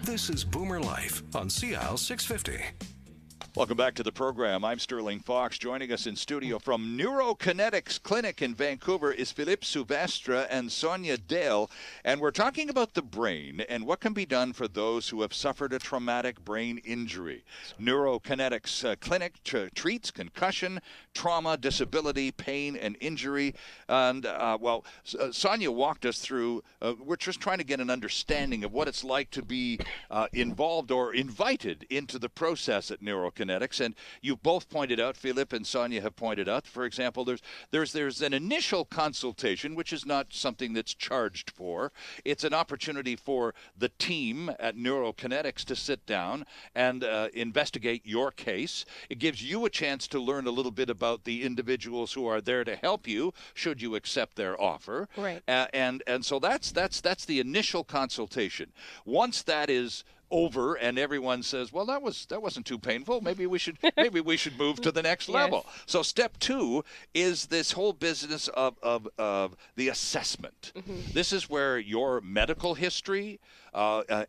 This is Boomer Life on CL 650. Welcome back to the program. I'm Sterling Fox. Joining us in studio from NeuroKinetics Clinic in Vancouver is Philippe Souvestre and Sonia Dale. And we're talking about the brain and what can be done for those who have suffered a traumatic brain injury. NeuroKinetics Clinic treats concussion, trauma, disability, pain, and injury. And, Sonia walked us through, we're just trying to get an understanding of what it's like to be involved or invited into the process at NeuroKinetics. And you both pointed out, Philippe and Sonia have pointed out, for example, there's an initial consultation, which is not something that's charged for. It's an opportunity for the team at NeuroKinetics to sit down and investigate your case. It gives you a chance to learn a little bit about the individuals who are there to help you, should you accept their offer. Right. And so that's the initial consultation. Once that is over and everyone says, well, that wasn't too painful, maybe we should move to the next level. Yes. So step 2 is this whole business of the assessment. This is where your medical history,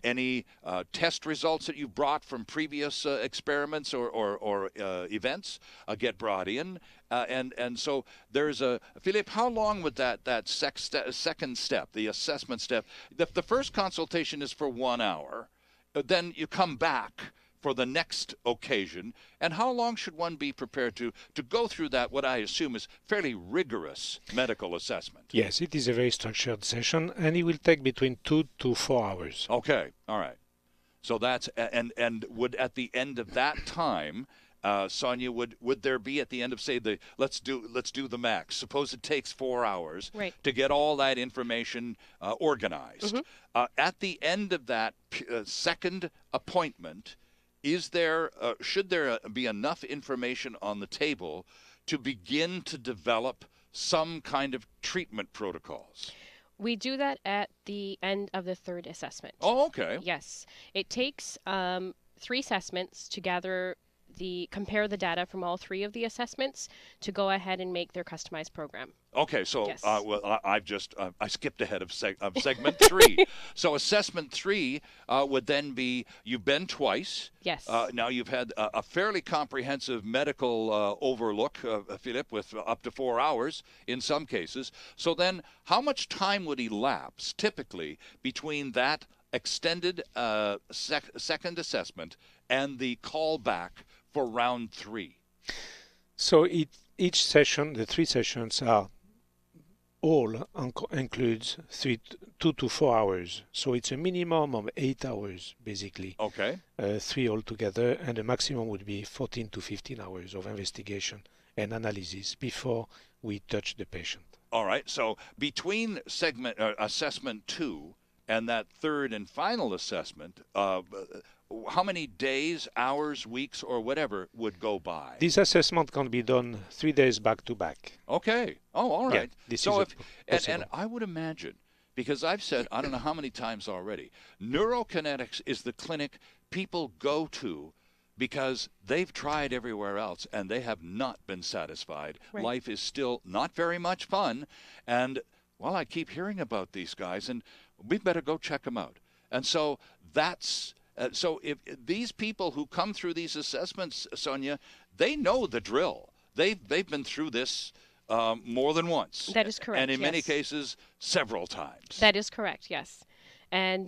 any test results that you brought from previous experiments or events get brought in. And so there's Philippe, how long would that second step, the assessment step, the first consultation is for 1 hour. Then you come back for the next occasion. And how long should one be prepared to go through that, what I assume is fairly rigorous medical assessment? Yes, it is a very structured session, and it will take between 2 to 4 hours. Okay, all right. So that's, and would at the end of that time, Sonia, would there be at the end of, say, let's do the max. Suppose it takes 4 hours to get all that information organized. At the end of that second appointment, should there be enough information on the table to begin to develop some kind of treatment protocols? We do that at the end of the third assessment. Oh, okay. Yes. It takes 3 assessments to compare the data from all 3 of the assessments to go ahead and make their customized program. Okay, so yes. I skipped ahead of segment 3. So assessment 3 would then be, you've been twice. Yes. Now you've had a fairly comprehensive medical overlook, Philippe, with up to 4 hours in some cases. So then how much time would elapse typically between that extended second assessment and the callback for round 3? So each session, the 3 sessions are all includes 2 to 4 hours. So it's a minimum of 8 hours, basically. Okay. 3 altogether, and the maximum would be 14 to 15 hours of investigation and analysis before we touch the patient. All right. So between assessment 2 and that third and final assessment, how many days, hours, weeks, or whatever would go by? This assessment can be done 3 days back to back. Okay. Oh, all right. Yeah, this so is and I would imagine, because I've said, I don't know how many times already, NeuroKinetics is the clinic people go to because they've tried everywhere else and they have not been satisfied. Right. Life is still not very much fun. And, well, I keep hearing about these guys, and we better go check them out. And so that's... So if these people who come through these assessments, Sonia, they know the drill. They've been through this more than once. That is correct. And in many cases, several times. That is correct. Yes. And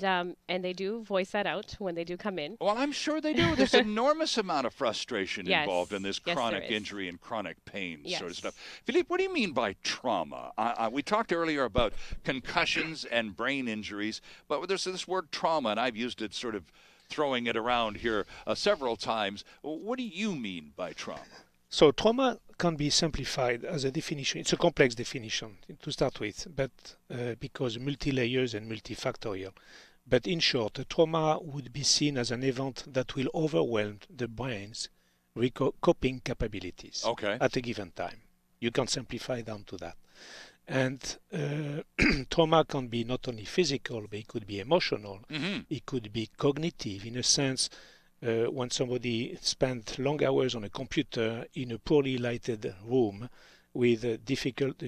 they do voice that out when they do come in. Well, I'm sure they do. There's an enormous amount of frustration Yes. involved in this Yes, chronic there is. injury and chronic pain Yes. sort of stuff. Philippe, what do you mean by trauma? We talked earlier about concussions and brain injuries, but there's this word trauma, and I've used it sort of throwing it around here several times. What do you mean by trauma? So trauma can be simplified as a definition. It's a complex definition to start with, but because multi-layers and multifactorial. But in short, a trauma would be seen as an event that will overwhelm the brain's coping capabilities at a given time. You can simplify down to that. And trauma can be not only physical, but it could be emotional. It could be cognitive, in a sense. When somebody spent long hours on a computer in a poorly lighted room with difficult,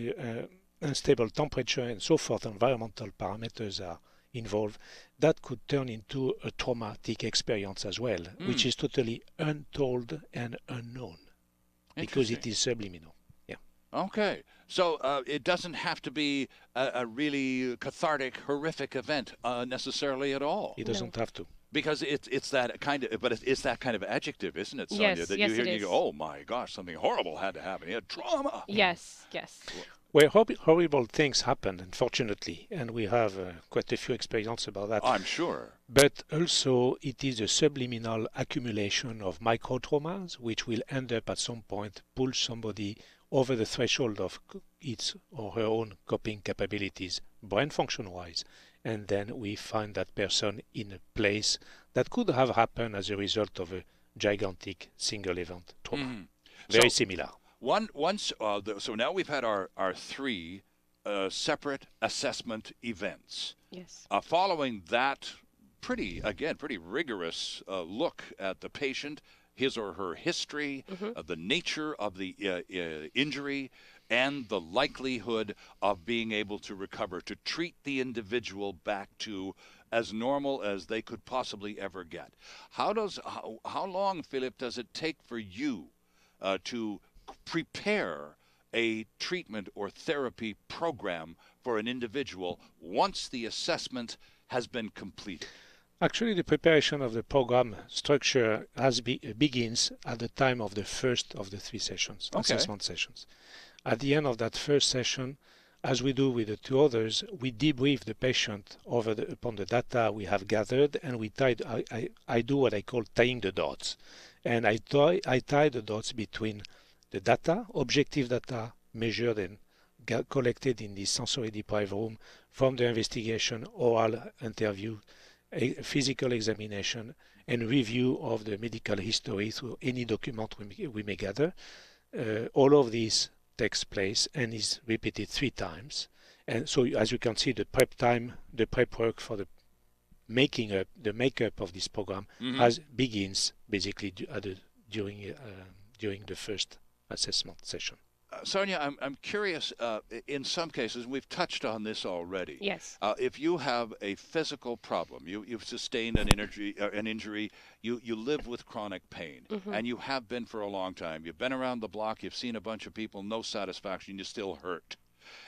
unstable temperature and so forth, environmental parameters are involved, that could turn into a traumatic experience as well, which is totally untold and unknown because it is subliminal. Yeah. Okay. So it doesn't have to be a really cathartic, horrific event necessarily at all. It doesn't have to. Because it's that kind of, but it's that kind of adjective, isn't it, Sonia? Yes, that yes, you hear it and you is. go, oh my gosh, something horrible had to happen. He had trauma. Yes, yes. Well, horrible things happen, unfortunately, and we have quite a few experiences about that. I'm sure. But also, it is a subliminal accumulation of micro-traumas, which will end up at some point push somebody over the threshold of its or her own coping capabilities, brain function-wise, and then we find that person in a place that could have happened as a result of a gigantic single event trauma. Very similar. So now we've had our three separate assessment events. Yes. Following that pretty rigorous look at the patient, his or her history, the nature of the injury, and the likelihood of being able to recover, to treat the individual back to as normal as they could possibly ever get. How long, Philippe, does it take for you to prepare a treatment or therapy program for an individual once the assessment has been completed? Actually, the preparation of the program structure begins at the time of the first of the three sessions, assessment sessions. At the end of that first session, as we do with the two others, we debrief the patient upon the data we have gathered, and I do what I call tying the dots. And I tie the dots between the data, objective data measured and collected in this sensory deprived room from the investigation, oral interview, physical examination, and review of the medical history through any document we may gather. All of these takes place and is repeated 3 times. And so, as you can see, the prep time, the prep work for the makeup of this program begins basically during the first assessment session. Sonia, I'm curious, in some cases, we've touched on this already. Yes. If you have a physical problem, you've sustained an injury, you live with chronic pain, and you have been for a long time. You've been around the block, you've seen a bunch of people, no satisfaction, you still hurt.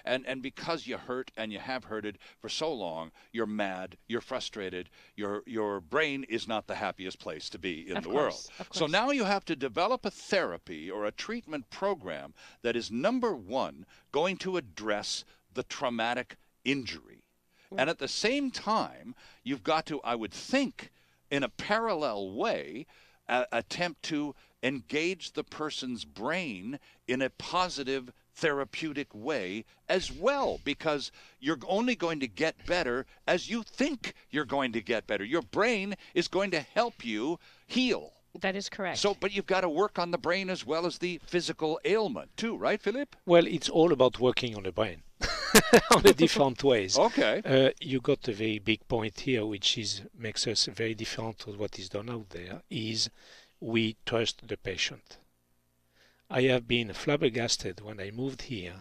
And because you hurt and you have hurted for so long, you're mad, you're frustrated, your brain is not the happiest place to be in the world. So now you have to develop a therapy or a treatment program that is, number one, going to address the traumatic injury. And at the same time, you've got to, I would think, in a parallel way, attempt to engage the person's brain in a positive therapeutic way as well, because you're only going to get better as you think you're going to get better. Your brain is going to help you heal. That is correct. So, but you've got to work on the brain as well as the physical ailment too, right, Philippe? Well, it's all about working on the brain on the different ways. Okay. You got a very big point here, which makes us very different to what is done out there, is we trust the patient. I have been flabbergasted when I moved here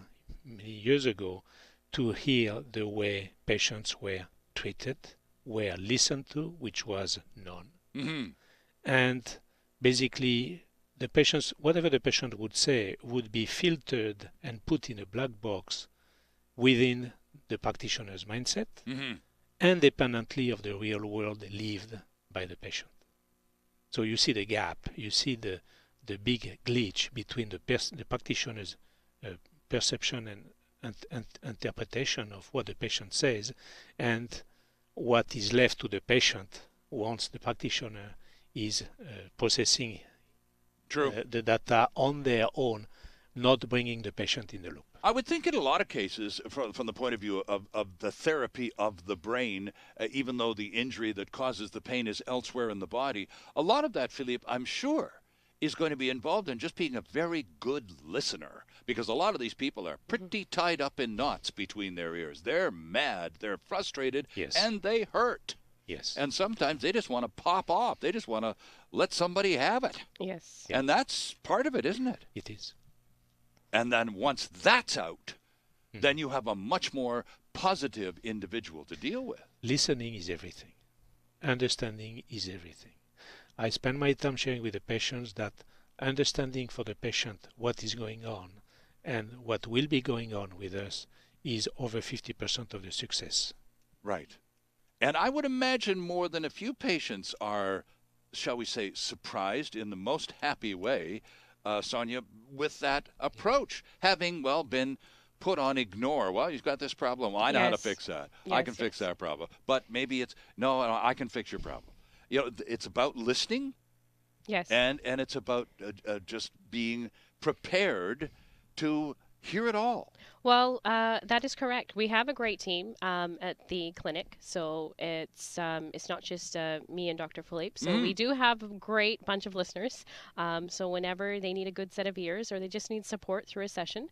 many years ago to hear the way patients were treated, were listened to, which was none. And basically, the patients, whatever the patient would say, would be filtered and put in a black box within the practitioner's mindset, independently of the real world lived by the patient. So you see the gap, you see the big glitch between the practitioner's perception and interpretation of what the patient says and what is left to the patient once the practitioner is processing the data on their own, not bringing the patient in the loop. I would think in a lot of cases, from the point of view of the therapy of the brain, even though the injury that causes the pain is elsewhere in the body, a lot of that, Philippe, I'm sure, is going to be involved in just being a very good listener, because a lot of these people are pretty tied up in knots between their ears. They're mad, they're frustrated, and they hurt. Yes. And sometimes they just want to pop off. They just want to let somebody have it. Yes. And that's part of it, isn't it? It is. And then once that's out, then you have a much more positive individual to deal with. listening is everything. Understanding is everything. I spend my time sharing with the patients that understanding for the patient what is going on and what will be going on with us is over 50% of the success. Right. And I would imagine more than a few patients are, shall we say, surprised in the most happy way, Sonia, with that approach, having, well, been put on ignore. Well, you've got this problem. Well, I know how to Yes. fix that. Yes, I can fix that problem. But maybe it's, no, I can fix your problem. You know, it's about listening. Yes. And it's about just being prepared to hear it all. Well, that is correct. We have a great team at the clinic, so it's not just me and Dr. Philippe. So we do have a great bunch of listeners. So whenever they need a good set of ears or they just need support through a session,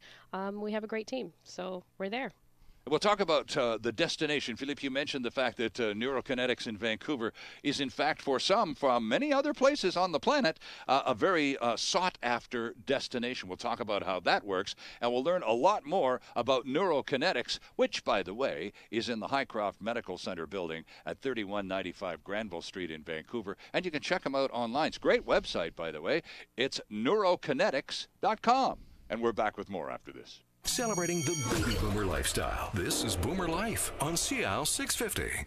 we have a great team. So we're there. We'll talk about the destination. Philippe, you mentioned the fact that NeuroKinetics in Vancouver is, in fact, for some from many other places on the planet, a very sought-after destination. We'll talk about how that works, and we'll learn a lot more about NeuroKinetics, which, by the way, is in the Highcroft Medical Center building at 3195 Granville Street in Vancouver. And you can check them out online. It's a great website, by the way. It's neurokinetics.com. And we're back with more after this. Celebrating the baby boomer lifestyle. This is Boomer Life on CL 650.